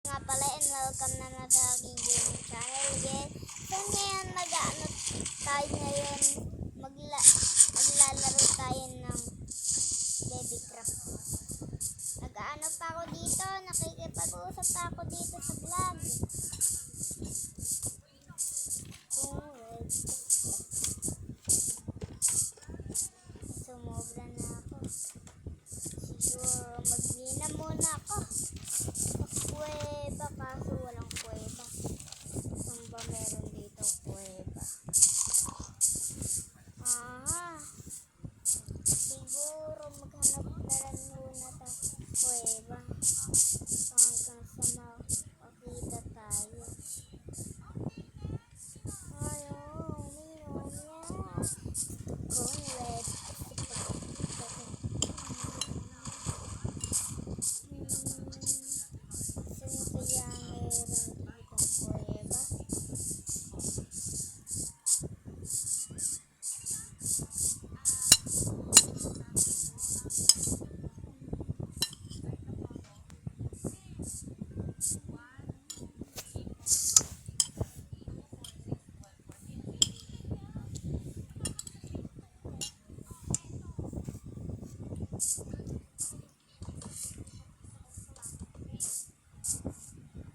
Nga pala and welcome naman sa aking gaming channel again. So ngayon mag-ano tayo ngayon, maglalaro tayo ng Babycraft. Nag-ano pa ako dito, nakikipag-uusap pa ako dito sa vlog. Sumobra na ako. Siguro maglina muna ako. Kuweba, kaso walang kuweba. Kung ba meron dito kuweba? Siguro maghanap na lang muna tayo kuweba. Hanggang sa makakita tayo. Ayaw, mayroon niya. Kung red.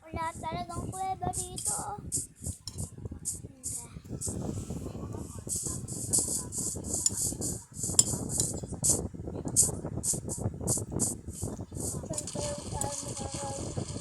Wala talagang kuweba dito. Saan tayo makakawin?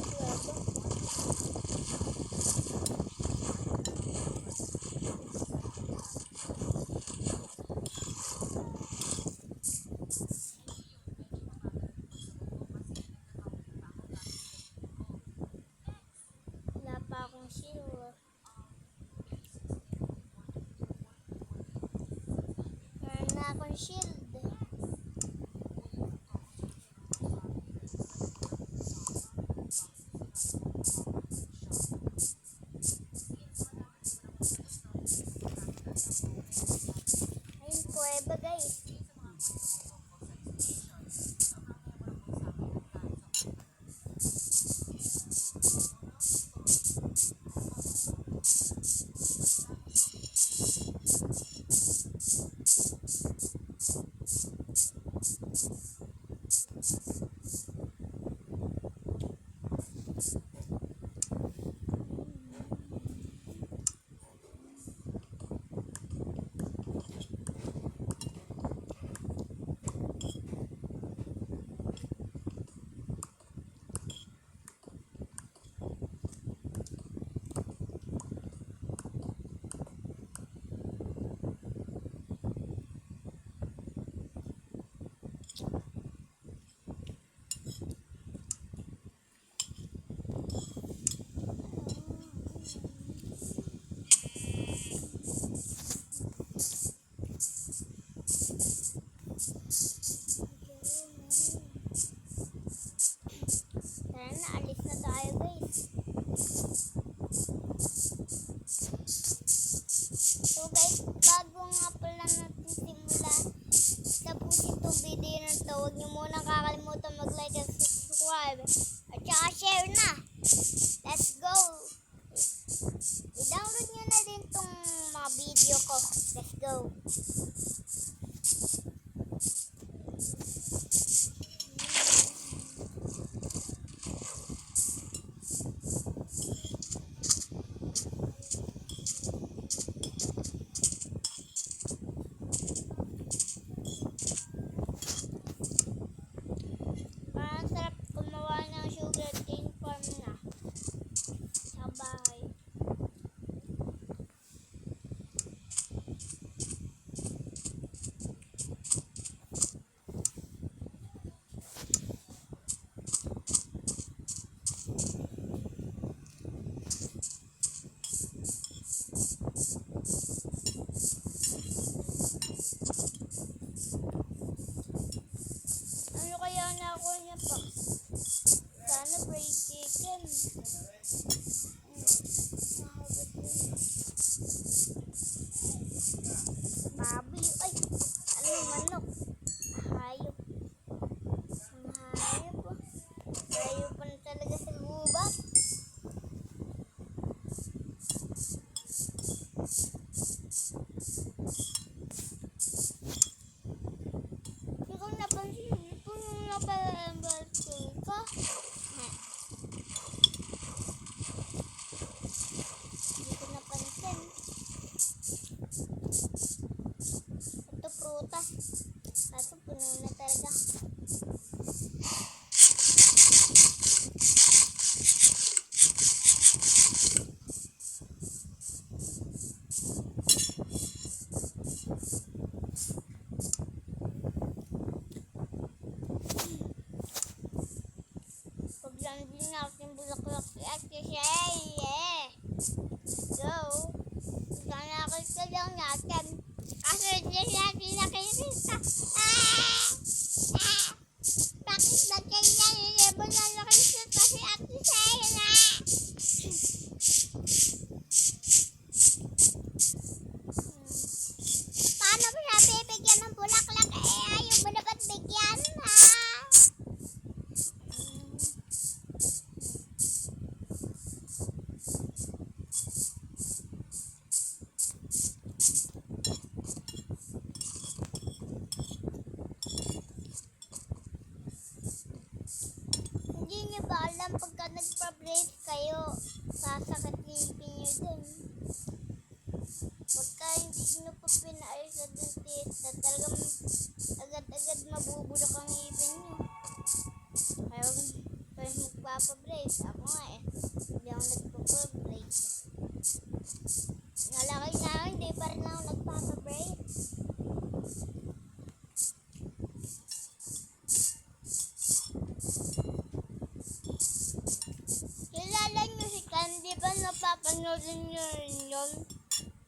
papanoodin nyo rin yun.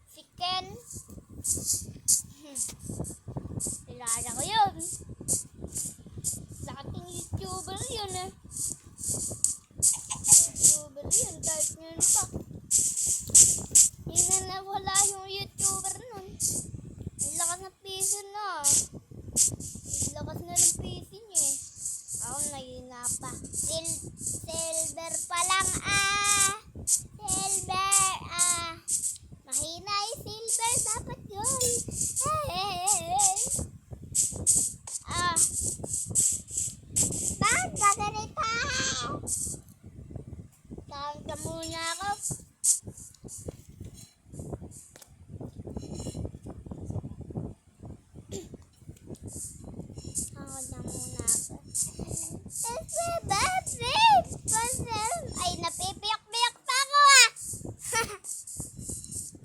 Si Ken. Kilala ko yun. Laking YouTuber yun eh. YouTuber yun kahit ngayon pa. Hindi na nawala yung YouTuber nun. Ang lakas ng piso na. Ang lakas na ng piso niya eh. Ako nahina pa. Silver pa lang Silver mahina yung silver. Dapat yun. Bakit ba ganito? Tawag ka muna ako. Tawag na muna ako. Ay, napipiyak-piyak pa ako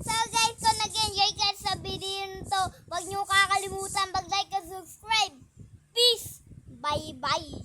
So guys, kung nag-enjoy ka sa video nito, huwag niyo kakalimutan mag-like at subscribe. Peace! Bye-bye!